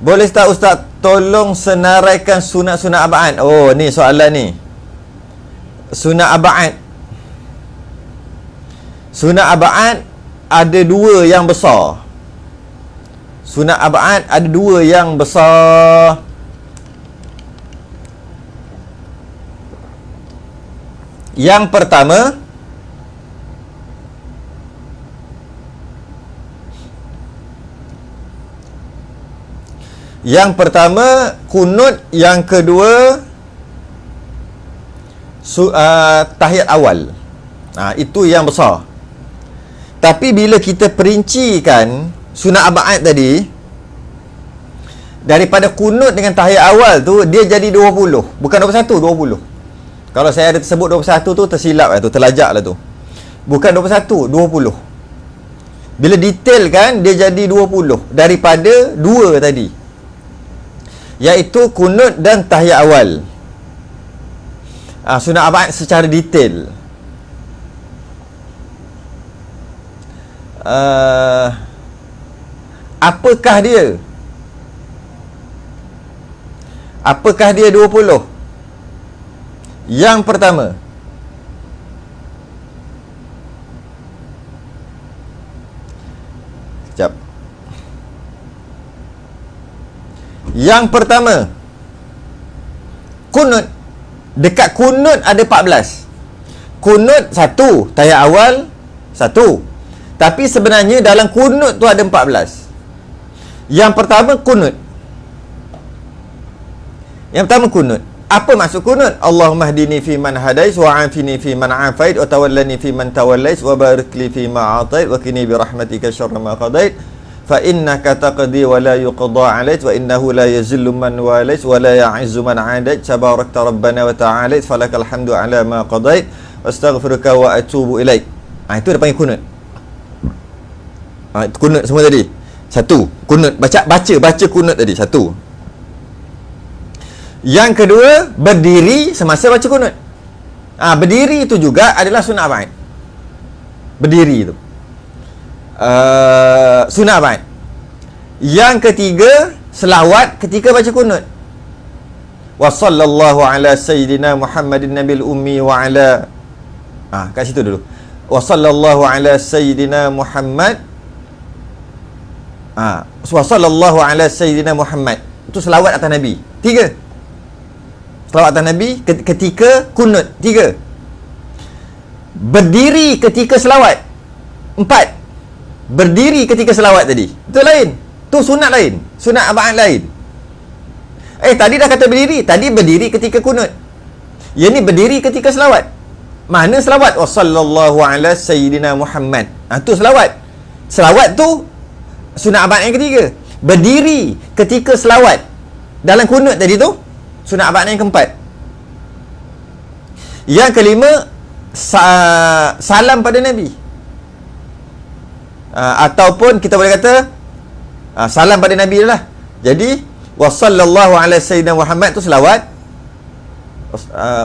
Boleh tak Ustaz tolong senaraikan sunat-sunat abad? Oh, ni soalan ni. Sunat abad. Sunat abad ada dua yang besar. Sunat abad ada dua yang besar. Yang pertama, kunut. Yang kedua, tahiyat awal. Itu yang besar. Tapi bila kita perincikan sunat abad tadi, daripada kunut dengan tahiyat awal tu, dia jadi 20. Bukan 21, 20. Kalau saya ada tersebut 21 tu, tersilap lah tu, terlajak lah tu. Bukan 21, 20. Bila detail kan, dia jadi 20 daripada 2 tadi, iaitu kunut dan tahiyat awal. Sunat abad secara detail. Apakah dia? Apakah dia 20? Yang pertama, sekejap. Yang pertama, kunut. Dekat kunut ada 14. Kunut 1, tahiyat awal 1. Tapi sebenarnya dalam kunut tu ada 14. Yang pertama kunut. Yang pertama kunut. Apa maksud kunut? Allahumma hdini fi man hadais wa afini fi man afait wa tawallani fi man tawallais wa barik li fi ma atait wa qini bi rahmatika syarra ma qadait fa innaka taqdi wa la yuqda alait wa innahu la yazillu man walait wa la ya'izzu man adait tabarakta rabbana wa ta'ala falakal hamdu ala ma qadait wastaghfiruka wa atubu ilaik. Itu dia panggil kunut. Kunut semua tadi. 1. Kunut. Baca kunut tadi. 1. Yang kedua, berdiri semasa baca kunut. Berdiri itu juga adalah sunat abad. Berdiri itu sunat abad. Yang ketiga, selawat ketika baca kunut. Wa sallallahu ala sayyidina Muhammadin nabil ummi wa ala kat situ dulu. Wa sallallahu ala sayyidina Muhammad. Wa sallallahu ala sayyidina Muhammad. Itu selawat atas Nabi. 3. Selawat atas Nabi ketika kunut. 3. Berdiri ketika selawat. 4. Berdiri ketika selawat tadi. Itu lain. Tu sunat lain. Sunat abad lain. Tadi dah kata berdiri. Tadi berdiri ketika kunut. Yang ni berdiri ketika selawat. Mana selawat? Wa sallallahu ala sayyidina Muhammad. Tu selawat. Selawat tu sunat abad yang ketiga. Berdiri ketika selawat dalam kunut tadi tu sunat abad yang keempat. Yang kelima, salam pada Nabi. Ataupun kita boleh kata salam pada Nabi lah. Jadi wa sallallahu ala sayyidina Muhammad tu selawat.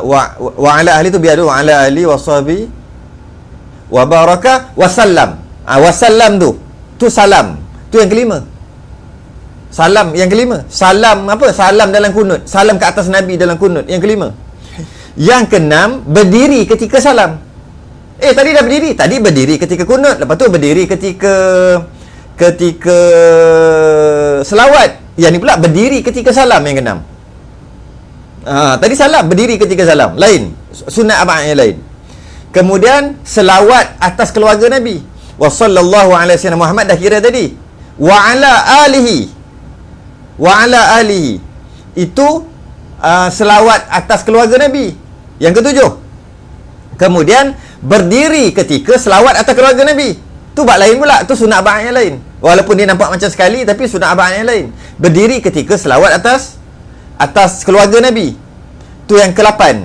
Wa ala ahli tu biadu wa ala ahli wa sahbi wa baraka wa sallam. Wa sallam tu salam. Tu yang kelima. Salam yang kelima. Salam apa? Salam dalam kunut. Salam ke atas Nabi dalam kunut. Yang kelima. Yang keenam, berdiri ketika salam. Tadi dah berdiri. Tadi berdiri ketika kunut. Lepas tu berdiri ketika selawat. Yang ni pula berdiri ketika salam yang keenam. Tadi salam, berdiri ketika salam. Lain. Sunat abad yang lain. Kemudian selawat atas keluarga Nabi. Wa sallallahu alaihi wasallam Muhammad dah kira tadi. Wa ala alihi. Itu selawat atas keluarga Nabi. Yang ketujuh. Kemudian berdiri ketika selawat atas keluarga Nabi. Tu bab lain pula. Tu sunat abad yang lain. Walaupun dia nampak macam sekali, tapi sunat abad yang lain. Berdiri ketika selawat atas keluarga Nabi. Tu yang ke-8.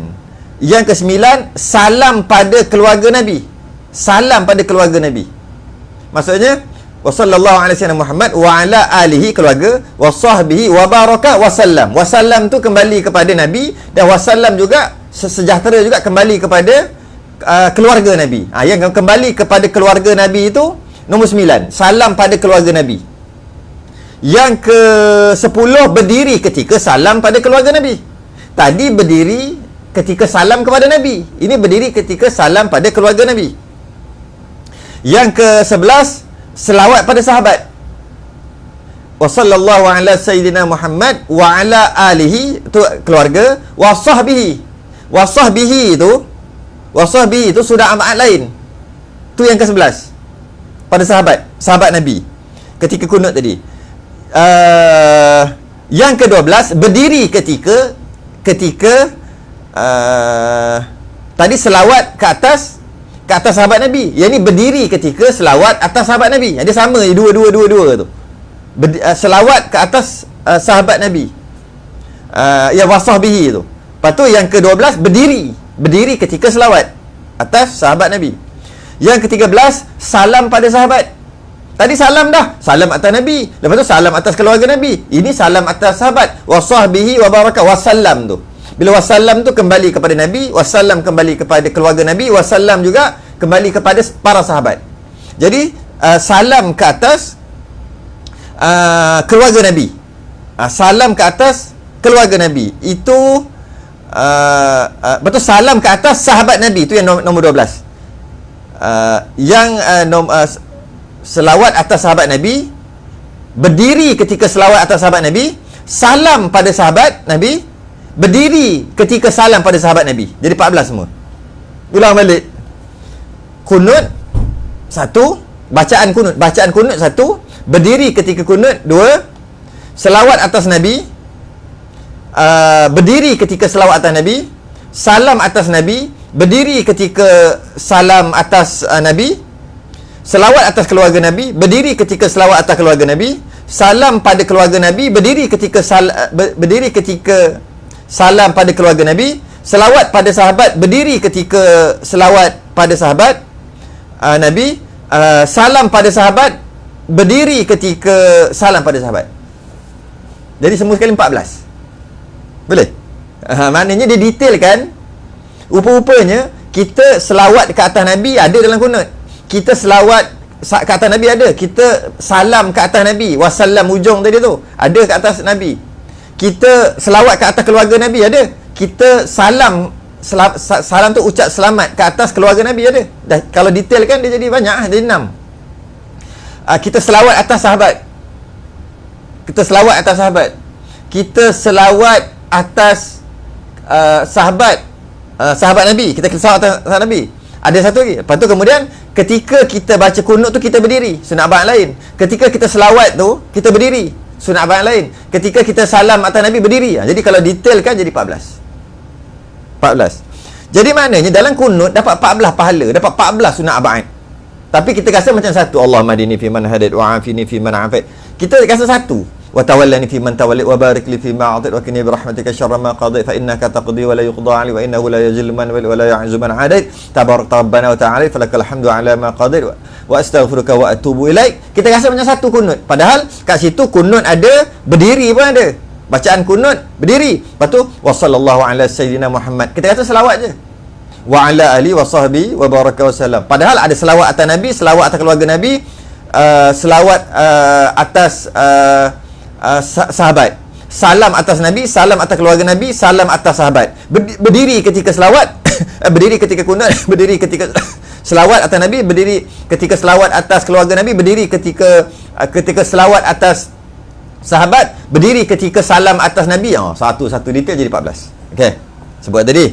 Yang ke-9, salam pada keluarga Nabi. Salam pada keluarga Nabi. Maksudnya wa sallallahu alaihi wasallam Muhammad wa ala alihi keluarga wa sahbihi wa baraka wa sallam. Wa sallam tu kembali kepada Nabi, dan wa sallam juga sejahtera juga kembali kepada keluarga Nabi. Yang kembali kepada keluarga Nabi itu nombor 9, salam pada keluarga Nabi. Yang ke-10 berdiri ketika salam pada keluarga Nabi. Tadi berdiri ketika salam kepada Nabi. Ini berdiri ketika salam pada keluarga Nabi. Yang ke-11 selawat pada sahabat. Wa sallallahu ala sayyidina Muhammad wa ala alihi, tu keluarga, wa sahbihi. Wa sahbihi itu sudah amat lain. Tu yang ke-11 pada sahabat Nabi ketika kunut tadi. Yang ke-12 berdiri ketika tadi selawat ke atas sahabat Nabi. Yang ni berdiri ketika selawat atas sahabat Nabi. Dia sama dua tu. Selawat ke atas sahabat Nabi. Ya wasahbihi tu. Lepas tu yang ke-12 berdiri ketika selawat atas sahabat Nabi. Yang ke-13 salam pada sahabat. Tadi salam dah, salam atas Nabi. Lepas tu salam atas keluarga Nabi. Ini salam atas sahabat. Wasahbihi wa baraka wasallam tu. Bila wasallam tu kembali kepada Nabi, wasallam kembali kepada keluarga Nabi, wasallam juga kembali kepada para sahabat. Jadi salam ke atas keluarga Nabi. Salam ke atas keluarga Nabi. Itu betul, salam ke atas sahabat Nabi. Itu yang nombor 12. Selawat atas sahabat Nabi, berdiri ketika selawat atas sahabat Nabi, salam pada sahabat Nabi, berdiri ketika salam pada sahabat Nabi. Jadi 14 semua. Ulang balik. Kunut 1, bacaan kunut 1, berdiri ketika kunut 2, selawat atas Nabi, berdiri ketika selawat atas Nabi, salam atas Nabi, berdiri ketika salam atas Nabi, selawat atas keluarga Nabi, berdiri ketika selawat atas keluarga Nabi, salam pada keluarga Nabi, berdiri ketika salam pada keluarga Nabi, selawat pada sahabat, berdiri ketika selawat pada sahabat Nabi, salam pada sahabat, berdiri ketika salam pada sahabat. Jadi semua sekali 14. Boleh? Maknanya dia detailkan. Rupa-rupanya kita selawat ke atas Nabi ada dalam kunut. Kita selawat ke atas Nabi ada. Kita salam ke atas Nabi, wasallam ujung tadi tu, ada ke atas Nabi. Kita selawat ke atas keluarga Nabi ada. Kita salam tu ucap selamat ke atas keluarga Nabi ada. Dah, kalau detail kan dia jadi banyak, jadi 6. Kita selawat atas sahabat. Kita selawat atas sahabat. Kita selawat atas sahabat Nabi. Kita selawat atas sahabat Nabi. Ada satu lagi. Lepas tu kemudian ketika kita baca kunut tu kita berdiri, sunat abad lain. Ketika kita selawat tu kita berdiri, sunat abad lain. Ketika kita salam atas Nabi berdiri. Jadi kalau detailkan jadi 14. Jadi maknanya dalam kunut dapat 14 pahala, dapat 14 sunat abad. Tapi kita rasa macam satu, Allahumma hdini fi man hadait wa afini fi man afait. Kita rasa satu. Wa tawallani fi man tawallit wa barik li fi ma a'tait wa qini bi rahmatika syarra ma qadait fa innaka taqdi wa la yuqda 'alai wa innahu la yajillu man wa la yu'izzu man 'adait tabarakta rabbana wa ta'ala falakal hamdu 'ala ma qadait wa astaghfiruka wa atubu ilaik. Kita rasa macam satu kunut, padahal kat situ kunut ada, berdiri pun ada. Bacaan kunut berdiri. Lepas tu wa sallallahu ala sayyidina Muhammad. Kita kata selawat je. Wa ala ali wa sahbi wa baraka wa salam. Padahal ada selawat atas Nabi, selawat atas keluarga Nabi, selawat atas sahabat. Salam atas Nabi, salam atas keluarga Nabi, salam atas sahabat. Berdiri ketika selawat, berdiri ketika kunut, berdiri ketika selawat atas Nabi, berdiri ketika selawat atas keluarga Nabi, berdiri ketika selawat atas sahabat, berdiri ketika salam atas Nabi. Satu-satu detail jadi 14. Okey. Sebut tadi.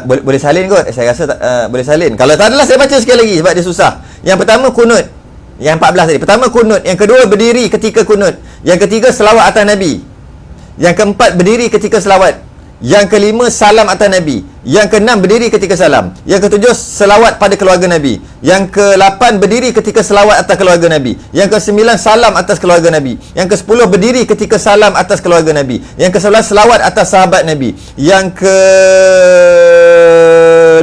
Boleh salin kot. Saya rasa boleh salin. Kalau tak adalah saya baca sekali lagi sebab dia susah. Yang pertama kunut. Yang 14 tadi. Pertama kunut. Yang kedua berdiri ketika kunut. Yang ketiga selawat atas Nabi. Yang keempat berdiri ketika selawat. Yang kelima salam atas Nabi. Yang keenam berdiri ketika salam. Yang ketujuh selawat pada keluarga Nabi. Yang ke-8 berdiri ketika selawat atas keluarga Nabi. Yang ke-9 salam atas keluarga Nabi. Yang ke-10 berdiri ketika salam atas keluarga Nabi. Yang ke-11 selawat atas sahabat Nabi. Yang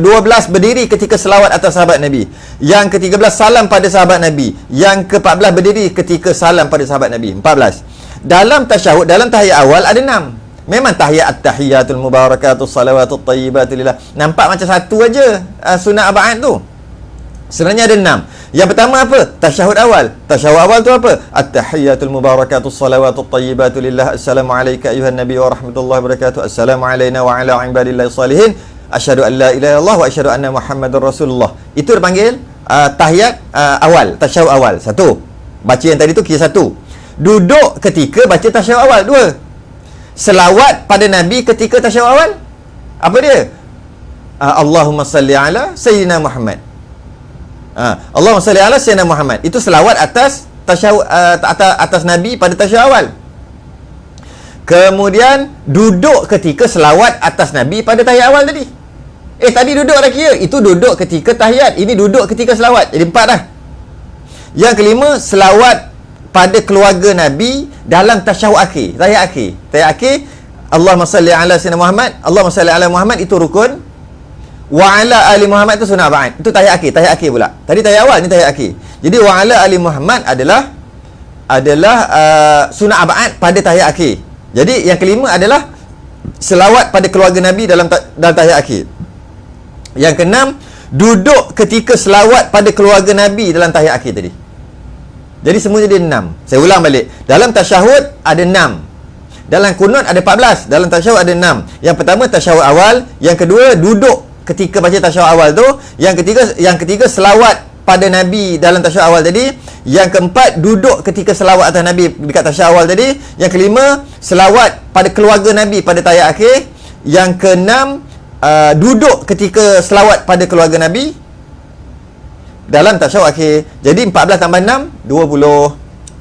ke-12 berdiri ketika selawat atas sahabat Nabi. Yang ke-13 salam pada sahabat Nabi. Yang ke-14 berdiri ketika salam pada sahabat Nabi. 14. Dalam tasyahud, dalam tahiyat awal ada 6. Memang tahiyat at-tahiyatul mubarakatus salawatut thayyibatu lillah. Nampak macam satu aja sunat abad tu. Sebenarnya ada 6. Yang pertama apa? Tasyahud awal. Tasyahud awal tu apa? At-tahiyyatul mubarakatus salawatut tayyibatu lillah. Assalamu alayka ayuhan nabi wa rahmatullahi wa barakatuh. Assalamu alayna wa ala ibadillahi salihin. Asyhadu an la ilaha illallah wa asyhadu anna Muhammadar Rasulullah. Itu dipanggil tahiyat awal, tasyahud awal. Satu. Baca yang tadi tu kira satu. Duduk ketika baca tasyahud awal. Dua. Selawat pada Nabi ketika tasyahud awal. Apa dia? Allahumma salli ala Sayyidina Muhammad. Allahumma salli ala Sayyidina Muhammad. Itu selawat atas tasyahud, atas Nabi pada tasyahud awal. Kemudian duduk ketika selawat atas Nabi pada tahiyat awal tadi. Tadi duduk dah kira. Itu duduk ketika tahiyat. Ini duduk ketika selawat. Jadi 4 dah. Yang kelima, selawat pada keluarga Nabi dalam tasyahud akhir. Tahiyat akhir. Tahiyat akhir, Allahumma salli ala Sayyidina Muhammad. Allahumma salli ala Muhammad itu rukun. Wa ala ali Muhammad itu sunnah ba'd. Itu tahiyat akhir. Tahiyat akhir pula. Tadi tahiyat awal, ni tahiyat akhir. Jadi wa ala ali Muhammad adalah sunnah ba'd pada tahiyat akhir. Jadi yang kelima adalah selawat pada keluarga Nabi dalam tahiyat akhir. Yang keenam, duduk ketika selawat pada keluarga Nabi dalam tahiyat akhir tadi. Jadi semua jadi 6. Saya ulang balik. Dalam tasyahud ada 6. Dalam kunut ada 14. Dalam tasyahud ada 6. Yang pertama tasyahud awal, yang kedua duduk ketika baca tasyahud awal tu, yang ketiga selawat pada Nabi dalam tasyahud awal tadi, yang keempat duduk ketika selawat atas Nabi dekat tasyahud awal tadi, yang kelima selawat pada keluarga Nabi pada tahiyat akhir, yang keenam duduk ketika selawat pada keluarga Nabi dalam tasyahud akhir. Jadi 14 tambah 6 20.